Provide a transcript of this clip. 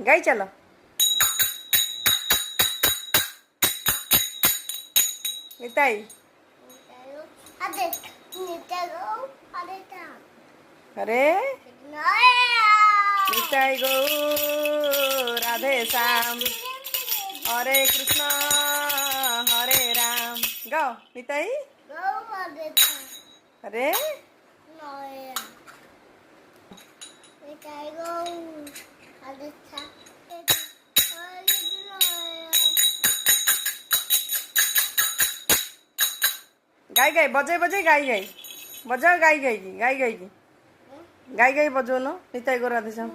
गाई चलो। निताई अरे निताई गो राधे श्याम हरे कृष्ण हरे राम। गाओ निताई। अरे गाई गाई बजाई बजाई गाई गाई बजाओ गाई गाई की गाई गाई की गाई गाई बजाओ न निताई गो राधे श्याम।